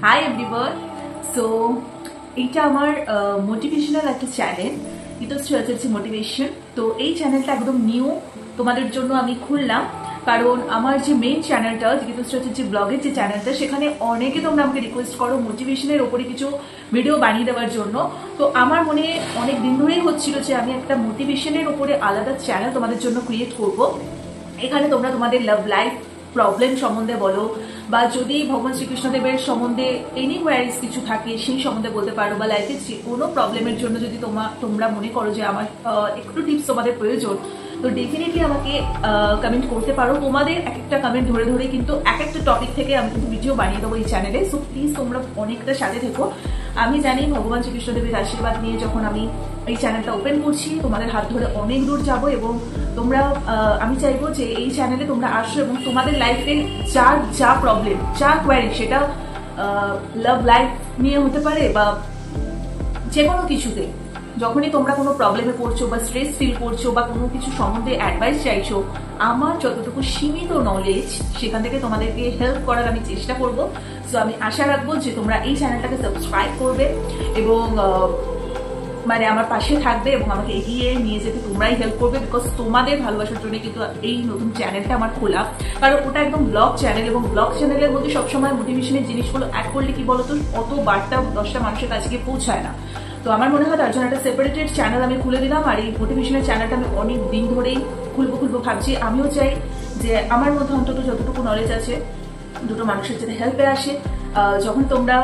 Hi everyone. So এইটা আমার motivational একটা চ্যানেল, গীতশ্রী আচার্য মোটিভেশন। তো এই চ্যানেলটা একদম নিউ তোমাদের জন্য আমি খুললাম, কারণ আমার যে মেইন চ্যানেলটা গীতশ্রী আচার্য ব্লগের যে চ্যানেলটা, সেখানে অনেকে তোমরা আমাকে রিকোয়েস্ট করো মোটিভেশনের ওপরে কিছু ভিডিও বানিয়ে দেওয়ার জন্য। তো আমার মনে অনেক দিন ধরেই হচ্ছিল যে আমি একটা মোটিভেশনের ওপরে আলাদা চ্যানেল তোমাদের জন্য ক্রিয়েট করব। এখানে তোমরা তোমাদের লাভ লাইফ প্রবলেম সম্বন্ধে বলো, বা যদি ভগবান শ্রীকৃষ্ণদেবের সম্বন্ধে এনি কোয়ারিজ কিছু থাকে সেই সম্বন্ধে বলতে পারো, বা লাইফের যে কোনো প্রবলেমের জন্য যদি তোমরা মনে করো যে আমার একটু টিপস তোমাদের প্রয়োজন, তো ডেফিনেটলি আমাকে কমেন্ট করতে পারো। তোমাদের এক একটা কমেন্ট ধরে ধরে কিন্তু এক একটা টপিক থেকে আমি কিন্তু ভিডিও বানিয়ে দেবো এই চ্যানেলে। সো প্লিজ তোমরা অনেকটা সাথে থেকো। আমি জানি ভগবান শ্রীকৃষ্ণদেবের আশীর্বাদ নিয়ে যখন আমি এই চ্যানেলটা ওপেন করছি, তোমাদের হাত ধরে অনেক দূর যাব, এবং তোমরা আমি চাইবো যে এই চ্যানেলে তোমরা আসো এবং তোমাদের লাইফে যা প্রবলেম, যা কোয়ারি, সেটা লাভ লাইফ নিয়ে হতে পারে বা যে কোনো কিছুতে, যখনই তোমরা কোনো প্রবলেমে পড়ছো বা স্ট্রেস ফিল করছো বা কোনো কিছু সম্বন্ধে অ্যাডভাইস চাইছো, আমার যতটুকু সীমিত নলেজ সেখান থেকে তোমাদেরকে হেল্প করার আমি চেষ্টা করব। সো আমি আশা রাখবো যে তোমরা এই চ্যানেলটাকে সাবস্ক্রাইব করবে এবং মানে আমার পাশে থাকবে এবং আমাকে এগিয়ে নিয়ে যেতে তোমরাই হেল্প করবে, বিকজ তোমাদের ভালোবাসার জন্য কিন্তু এই নতুন চ্যানেলটা আমার খোলা। কারণ ওটা একদম ব্লগ চ্যানেল, এবং ব্লগ চ্যানেলের মধ্যে সবসময় মোটিভেশনের জিনিসগুলো অ্যাড করলে কি বলতো, অত বার্তা 10টা মানুষের কাছে গিয়ে পৌঁছায় না। তো আমার মনে হয় তার জন্য একটা সেপারেটেড চ্যানেল আমি খুলে দিলাম। আর এই মোটিভেশনের চ্যানেলটা আমি অনেক দিন ধরেই খুলবো ভাবছি। আমিও চাই যে আমার মধ্যে অন্তত যতটুকু নলেজ আছে দুটো মানুষের যাতে হেল্পে আসে। যখন তোমরা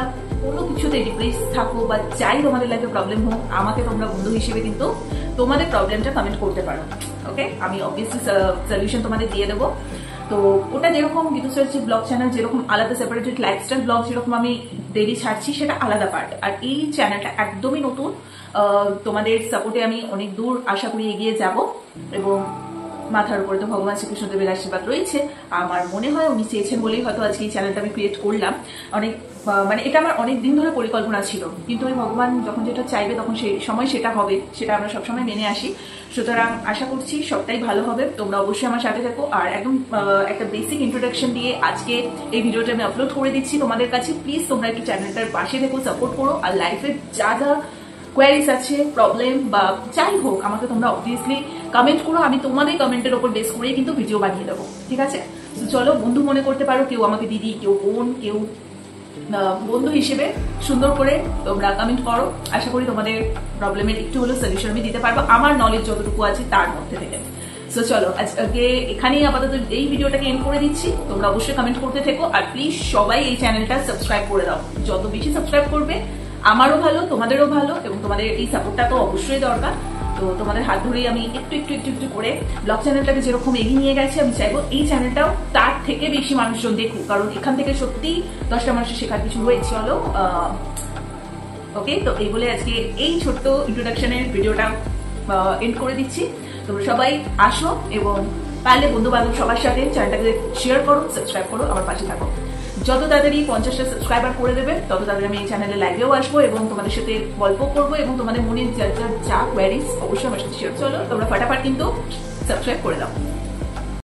কোনো কিছুতে ডিপ্রেস থাকো বা যাই তোমাদের লাইফে প্রবলেম হোক, আমাকে তোমরা বন্ধু হিসেবে কিন্তু তোমাদের প্রবলেমটা কমেন্ট করতে পারো। ওকে, আমি অবভিয়াসলি সলিউশন তোমাদের দিয়ে দেবো। তো ওটা যেরকম গীতশ্রী ব্লগ চ্যানেল যেরকম আলাদা সেপারেটেড লাইফস্টাইল ব্লগ যেরকম আমি ডেইলি ছাড়ছি, সেটা আলাদা পার্ট। আর এই চ্যানেলটা একদমই নতুন, তোমাদের সাপোর্টে আমি অনেক দূর আশা করি এগিয়ে যাব। এবং মাথার উপরে তো ভগবান শ্রীকৃষ্ণদেবের আশীর্বাদ রয়েছে। আমার মনে হয় উনি চেয়েছেন বলেই হয়তো আজকে এই চ্যানেলটা আমি ক্রিয়েট করলাম। অনেক মানে এটা আমার অনেক দিন ধরে পরিকল্পনা ছিল, কিন্তু ওই ভগবান যখন যেটা চাইবে তখন সেই সময় সেটা হবে, সেটা আমরা সবসময় মেনে আসি। সুতরাং আশা করছি সবটাই ভালো হবে। তোমরা অবশ্যই আমার সাথে থাকো। আর একদম একটা বেসিক ইন্ট্রোডাকশন দিয়ে আজকে এই ভিডিওটা আমি আপলোড করে দিচ্ছি তোমাদের কাছে। প্লিজ তোমরা একটু চ্যানেলটার পাশে থেকো, সাপোর্ট করো। আর লাইফের যা কোয়ারিজ আছে, প্রবলেম বা যাই হোক, আমাকে তোমরা অবভিয়াসলি কমেন্ট করো। আমি তোমাদের কমেন্টের ওপর বেস করেই কিন্তু ভিডিও বানিয়ে দেবো, ঠিক আছে? তো চলো, বন্ধু মনে করতে পারো, কেউ আমাকে দিদি, কেউ বোন, কেউ বন্ধু হিসেবে সুন্দর করে তোমরা কমেন্ট করো। আশা করি তোমাদের প্রবলেমের একটু হলেও সলিউশন আমি দিতে পারবো আমার নলেজ যতটুকু আছে তার মধ্যে থেকে। সো চলো, আজকে এখানেই আপাতত এই ভিডিওটাকে এন্ড করে দিচ্ছি। তোমরা অবশ্যই কমেন্ট করতে থেকো, আর প্লিজ সবাই এই চ্যানেলটা সাবস্ক্রাইব করে দাও। যত বেশি সাবস্ক্রাইব করবে আমারও ভালো, তোমাদেরও ভালো, এবং তোমাদের এই সাপোর্টটা তো অবশ্যই দরকার। তো তোমাদের হাত ধরেই আমি একটু করে ব্লগ চ্যানেলটাকে যেরকম এগিয়ে নিয়ে গেছি, আমি চাইবো এই চ্যানেলটাও তার থেকে বেশি মানুষজন দেখুক, কারণ এখান থেকে সত্যি 10টা মানুষের শেখার কিছু রয়েছে। চলো, ওকে, তো এই বলে আজকে এই ছোট্ট ইন্ট্রোডাকশনের ভিডিওটা এন্ড করে দিচ্ছি। তোমরা সবাই আসো এবং পারলে বন্ধু বান্ধব সবার সাথে চ্যানেলটাকে শেয়ার করো, সাবস্ক্রাইব করো, আমার পাশে থাকো। যত তাড়াতাড়ি 50টা সাবস্ক্রাইবার করে দেবে, তত তাড়াতাড়ি আমি এই চ্যানেলে লাইভেও আসবো এবং তোমাদের সাথে গল্প করবো, এবং তোমাদের মনে যা কোয়ারিজ অবশ্যই আমার সাথে শেয়ার। চলো, তোমরা ফটাফট কিন্তু সাবস্ক্রাইব করে দাও।